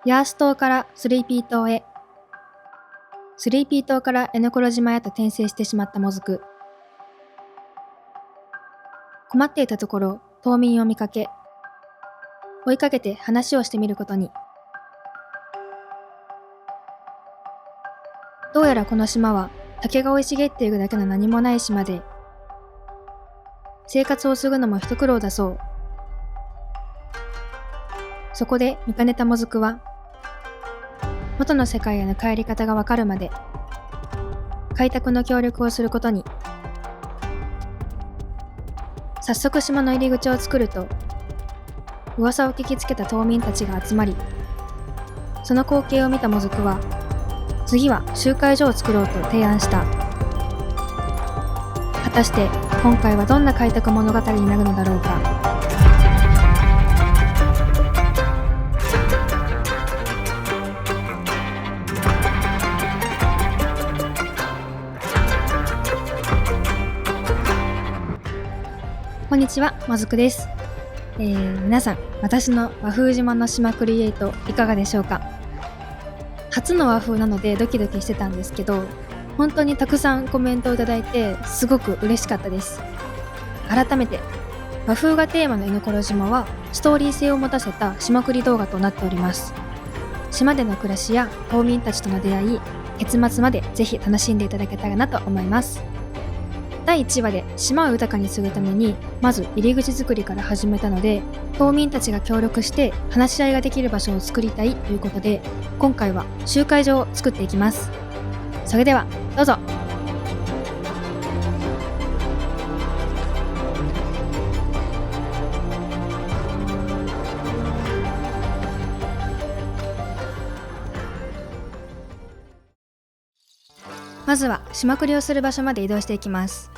ヤース島からスリーピー島へ。スリーピー島から江ノコロ島へと転生してしまったモズク。困っていたところ、島民を見かけ、追いかけて話をしてみることに。どうやらこの島は竹が生い茂っているだけの何もない島で、生活をするのも一苦労だそう。そこで見かねたモズクは、元の世界への帰り方がわかるまで、開拓の協力をすることに。早速島の入り口を作ると、噂を聞きつけた島民たちが集まり、その光景を見たモズクは、次は集会所を作ろうと提案した。果たして今回はどんな開拓物語になるのだろうか。こんにちは、もずくです。皆さん、私の和風島の島クリエイトいかがでしょうか。初の和風なのでドキドキしてたんですけど、本当にたくさんコメントをいただいてすごく嬉しかったです。改めて、和風がテーマの江ノコロ島はストーリー性を持たせた島クリ動画となっております。島での暮らしや島民たちとの出会い、結末までぜひ楽しんでいただけたらなと思います。第1話で島を豊かにするためにまず入り口作りから始めたので、島民たちが協力して話し合いができる場所を作りたいということで、今回は集会所を作っていきます。それではどうぞ。まずは島クリをする場所まで移動していきます。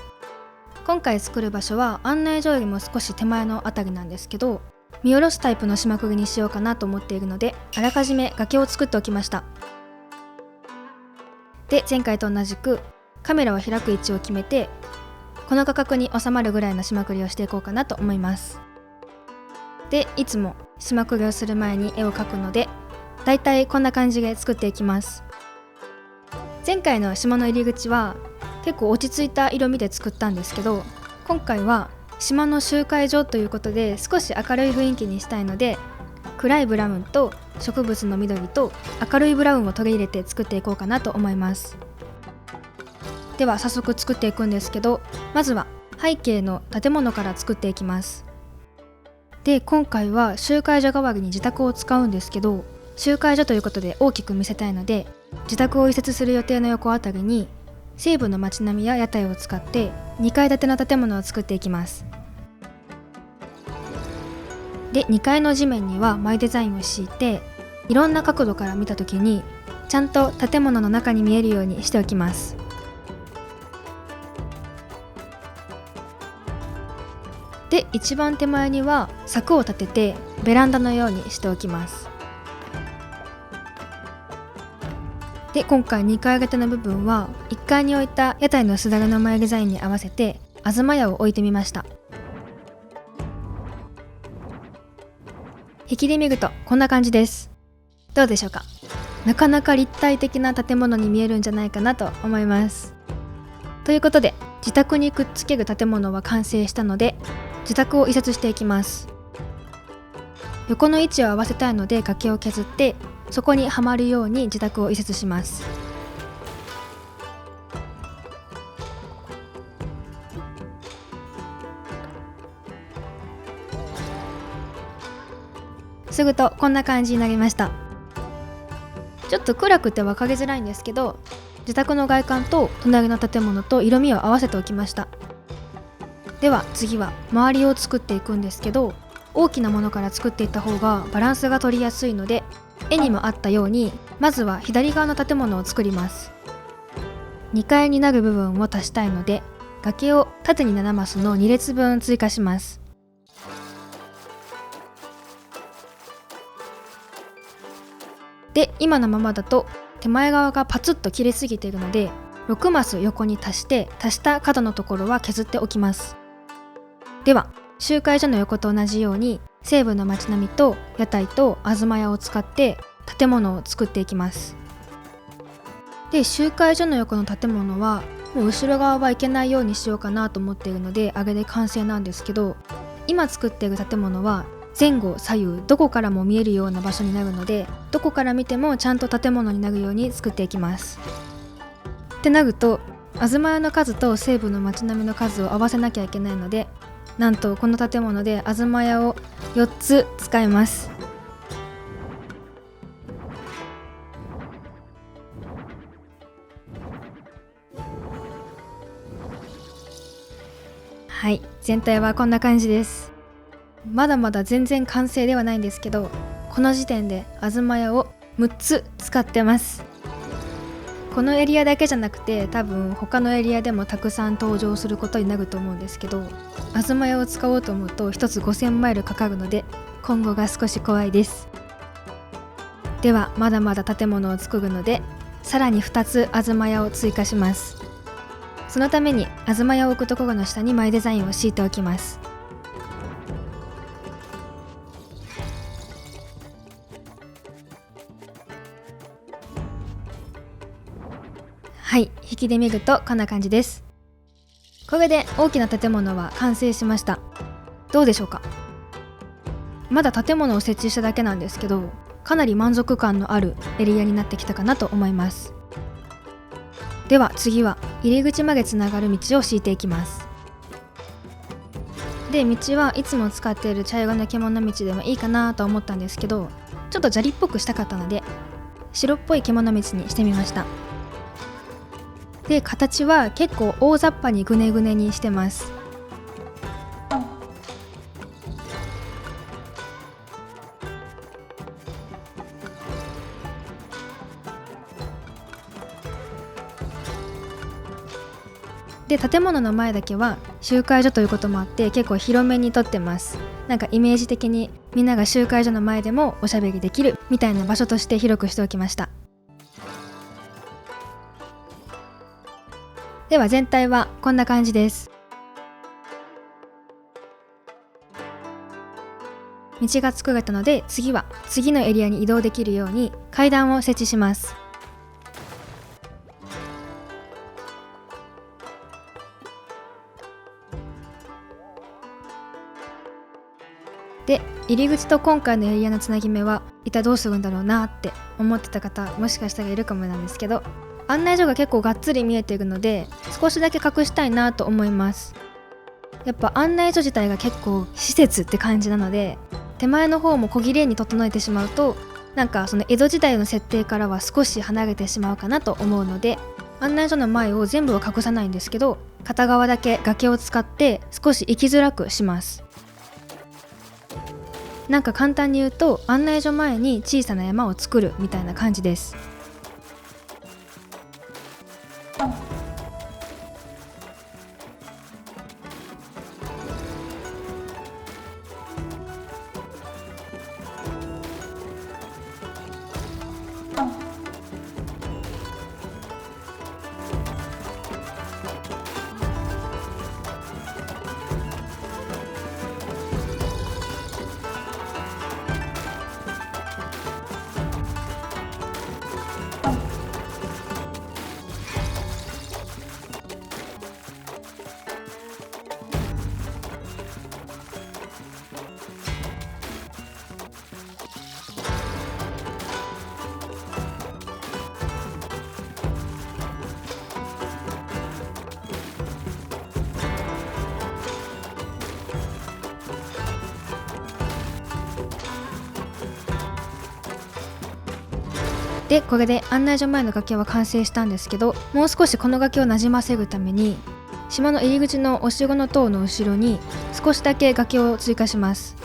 今回作る場所は案内所よりも少し手前のあたりなんですけど、見下ろすタイプの島クリにしようかなと思っているので、あらかじめ崖を作っておきました。で、前回と同じくカメラを開く位置を決めて、この画角に収まるぐらいの島クリをしていこうかなと思います。で、いつも島クリをする前に絵を描くので、だいたいこんな感じで作っていきます。前回の島の入り口は結構落ち着いた色味で作ったんですけど、今回は島の集会所ということで少し明るい雰囲気にしたいので、暗いブラウンと植物の緑と明るいブラウンを取り入れて作っていこうかなと思います。では早速作っていくんですけど、まずは背景の建物から作っていきます。で、今回は集会所代わりに自宅を使うんですけど、集会所ということで大きく見せたいので、自宅を移設する予定の横あたりに西部の街並みや屋台を使って2階建ての建物を作っていきます。で、2階の地面にはマイデザインを敷いて、いろんな角度から見た時にちゃんと建物の中に見えるようにしておきます。で、一番手前には柵を立ててベランダのようにしておきます。で、今回2階建ての部分は1階に置いた屋台のすだれの前デザインに合わせて東屋を置いてみました。引きで見るとこんな感じです。どうでしょうか。なかなか立体的な建物に見えるんじゃないかなと思います。ということで、自宅にくっつける建物は完成したので、自宅を移設していきます。横の位置を合わせたいので崖を削って、そこにはまるように自宅を移設します。すぐとこんな感じになりました。ちょっと暗くて分かりづらいんですけど、自宅の外観と隣の建物と色味を合わせておきました。では次は周りを作っていくんですけど、大きなものから作っていった方がバランスが取りやすいので、絵にもあったようにまずは左側の建物を作ります。2階になる部分を足したいので、崖を縦に7マスの2列分追加します。で、今のままだと手前側がパツッと切れすぎているので、6マス横に足した角のところは削っておきます。では集会所の横と同じように西部の街並みと屋台と東屋を使って建物を作っていきます。で、集会所の横の建物はもう後ろ側は行けないようにしようかなと思っているので、あれで完成なんですけど、今作っている建物は前後左右どこからも見えるような場所になるので、どこから見てもちゃんと建物になるように作っていきます。ってなると、東屋の数と西部の町並みの数を合わせなきゃいけないので、なんとこの建物で東屋を4つ使います。はい、全体はこんな感じです。まだまだ全然完成ではないんですけど、この時点で東屋を6つ使ってます。このエリアだけじゃなくて、多分他のエリアでもたくさん登場することになると思うんですけど、東屋を使おうと思うと1つ5000マイルかかるので、今後が少し怖いです。ではまだまだ建物を作るので、さらに2つ東屋を追加します。そのために東屋を置くところの下にマイデザインを敷いておきます。はい、引きで見るとこんな感じです。これで大きな建物は完成しました。どうでしょうか。まだ建物を設置しただけなんですけど、かなり満足感のあるエリアになってきたかなと思います。では次は入り口までつながる道を敷いていきます。で、道はいつも使っている茶色の獣道でもいいかなと思ったんですけど、ちょっと砂利っぽくしたかったので白っぽい獣道にしてみました。で、形は結構大雑把にグネグネにしてます。で、建物の前だけは集会所ということもあって結構広めに撮ってます。なんかイメージ的にみんなが集会所の前でもおしゃべりできるみたいな場所として広くしておきました。では全体はこんな感じです。道が作れたので、次は次のエリアに移動できるように階段を設置します。で、入り口と今回のエリアのつなぎ目は一体どうするんだろうなって思ってた方、もしかしたらいるかもなんですけど、案内所が結構がっつり見えているので少しだけ隠したいなと思います。やっぱ案内所自体が結構施設って感じなので、手前の方も小綺麗に整えてしまうと、なんかその江戸時代の設定からは少し離れてしまうかなと思うので、案内所の前を全部は隠さないんですけど、片側だけ崖を使って少し行きづらくします。なんか簡単に言うと、案内所前に小さな山を作るみたいな感じです。で、これで案内所前の崖は完成したんですけど、もう少しこの崖をなじませるために、島の入り口のお城の塔の後ろに少しだけ崖を追加します。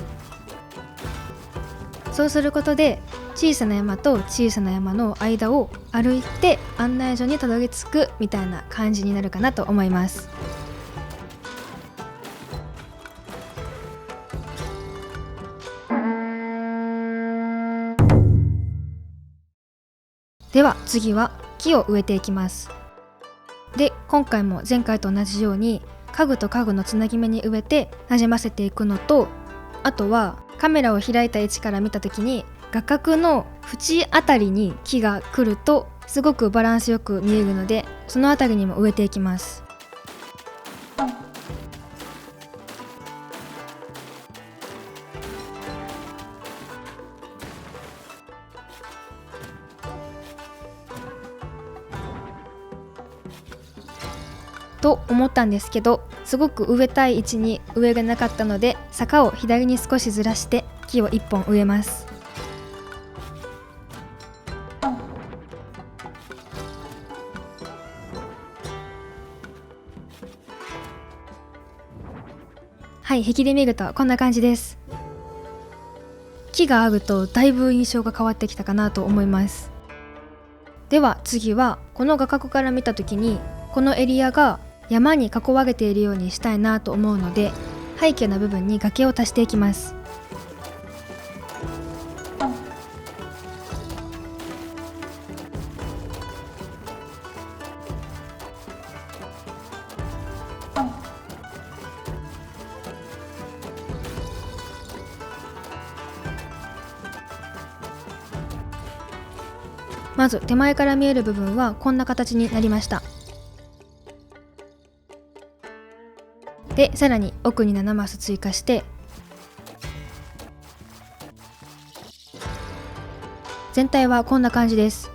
そうすることで、小さな山と小さな山の間を歩いて案内所にたどり着くみたいな感じになるかなと思います。では次は木を植えていきます。で、今回も前回と同じように家具と家具のつなぎ目に植えてなじませていくのと、あとはカメラを開いた位置から見た時に画角の縁あたりに木が来るとすごくバランスよく見えるので、そのあたりにも植えていきます。と思ったんですけど、すごく植えたい位置に植えがなかったので、坂を左に少しずらして木を1本植えます。はい、引きで見るとこんな感じです。木があるとだいぶ印象が変わってきたかなと思います。では次はこの画角から見た時に、このエリアが山に囲われているようにしたいなと思うので、背景の部分に崖を足していきます。まず手前から見える部分はこんな形になりました。で、さらに奥に7マス追加して、全体はこんな感じです。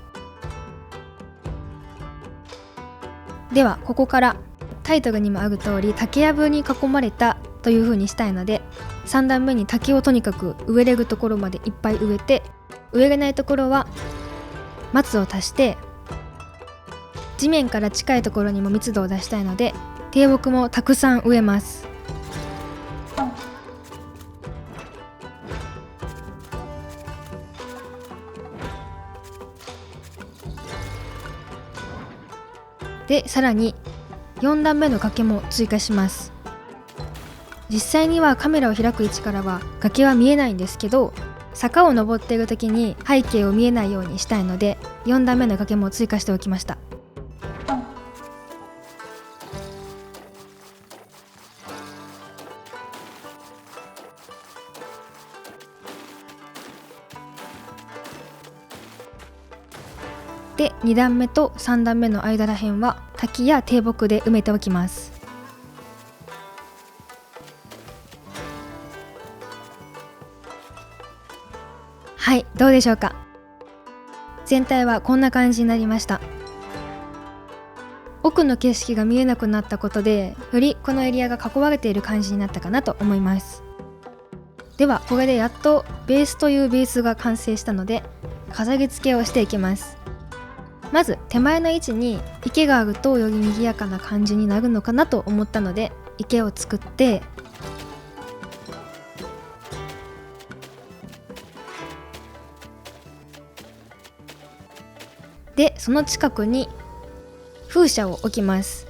ではここからタイトルにもある通り竹やぶに囲まれたという風にしたいので、3段目に竹をとにかく植えれるところまでいっぱい植えて、植えれないところは松を足して、地面から近いところにも密度を出したいので低木もたくさん植えます。で、さらに4段目の崖も追加します。実際にはカメラを開く位置からは崖は見えないんですけど、坂を登っている時に背景を見えないようにしたいので4段目の崖も追加しておきました。で、2段目と3段目の間らへんは滝や低木で埋めておきます。はい、どうでしょうか。全体はこんな感じになりました。奥の景色が見えなくなったことで、よりこのエリアが囲われている感じになったかなと思います。ではこれでやっとベースというベースが完成したので、飾り付けをしていきます。まず手前の位置に池があるとより賑やかな感じになるのかなと思ったので、池を作って、でその近くに風車を置きます。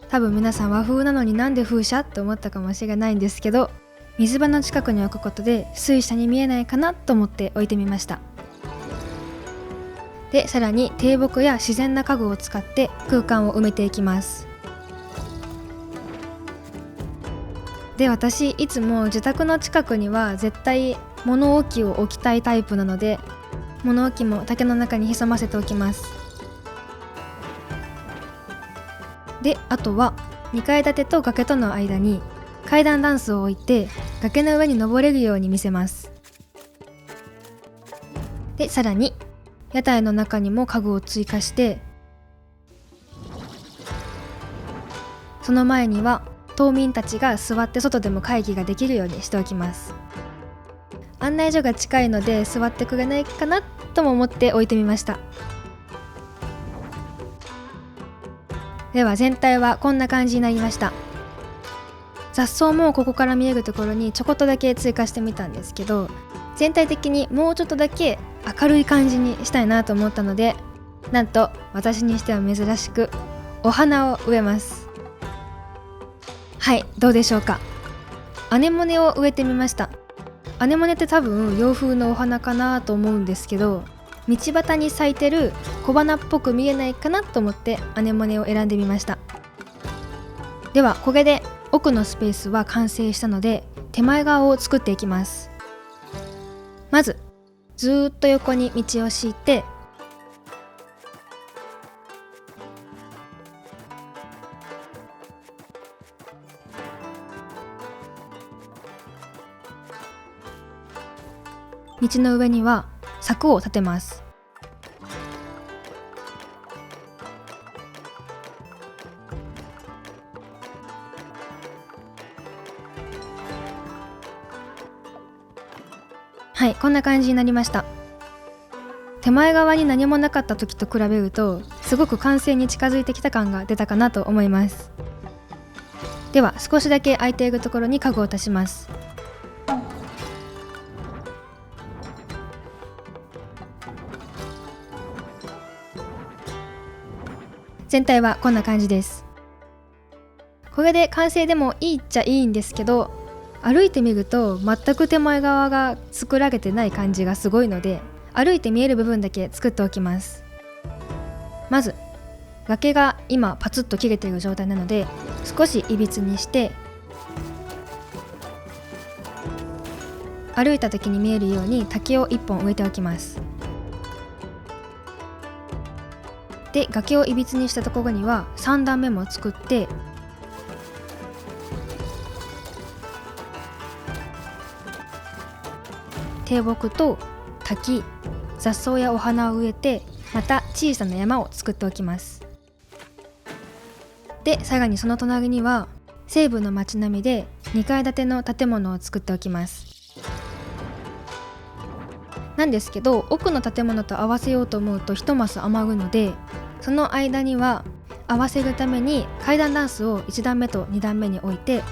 多分皆さん和風なのになんで風車って思ったかもしれないんですけど、水場の近くに置くことで水車に見えないかなと思って置いてみました。で、さらに低木や自然な家具を使って空間を埋めていきます。で、私いつも自宅の近くには絶対物置を置きたいタイプなので、物置も竹の中に潜ませておきます。で、あとは2階建てと崖との間に階段ダンスを置いて崖の上に登れるように見せます。で、さらに屋台の中にも家具を追加して、その前には島民たちが座って外でも会議ができるようにしておきます。案内所が近いので座ってくれないかなとも思って置いてみました。では全体はこんな感じになりました。雑草もここから見えるところにちょこっとだけ追加してみたんですけど、全体的にもうちょっとだけ明るい感じにしたいなと思ったので、なんと私にしては珍しくお花を植えます。はい、どうでしょうか。アネモネを植えてみました。アネモネって多分洋風のお花かなと思うんですけど、道端に咲いてる小花っぽく見えないかなと思ってアネモネを選んでみました。ではこれで奥のスペースは完成したので、手前側を作っていきます。まずずーっと横に道を敷いて、道の上には柵を立てます。はい、こんな感じになりました。手前側に何もなかった時と比べるとすごく完成に近づいてきた感が出たかなと思います。では少しだけ空いているところに家具を足します。全体はこんな感じです。これで完成でもいいっちゃいいんですけど、歩いてみると全く手前側が作られてない感じがすごいので、歩いて見える部分だけ作っておきます。まず崖が今パツッと切れている状態なので、少しいびつにして歩いた時に見えるように竹を1本植えておきます。で、崖をいびつにしたところには3段目も作って、低木と滝、雑草やお花を植えて、また小さな山を作っておきます。で、さらにその隣には西部の街並みで2階建ての建物を作っておきます。なんですけど、奥の建物と合わせようと思うと1マス余るので、その間には合わせるために階段ダンスを1段目と2段目に置いて、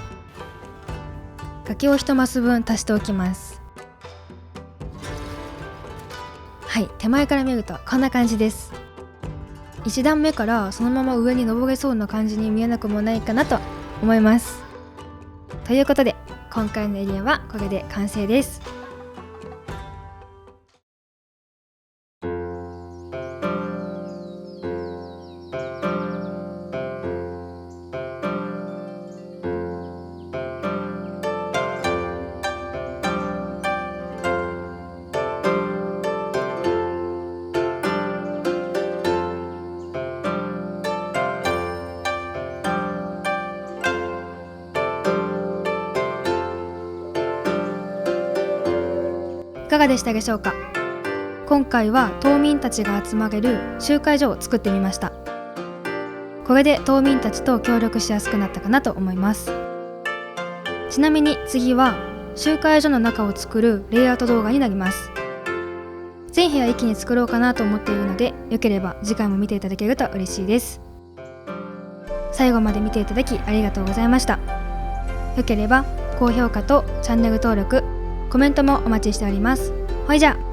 崖を1マス分足しておきます。はい、手前から見るとこんな感じです。1段目からそのまま上に登れそうな感じに見えなくもないかなと思います。ということで今回のエリアはこれで完成です。いかがでしたでしょうか。今回は島民たちが集まれる集会所を作ってみました。これで島民たちと協力しやすくなったかなと思います。ちなみに次は集会所の中を作るレイアウト動画になります。全部屋一気に作ろうかなと思っているので、よければ次回も見ていただけると嬉しいです。最後まで見ていただきありがとうございました。よければ高評価とチャンネル登録、コメントもお待ちしております。ほいじゃあ。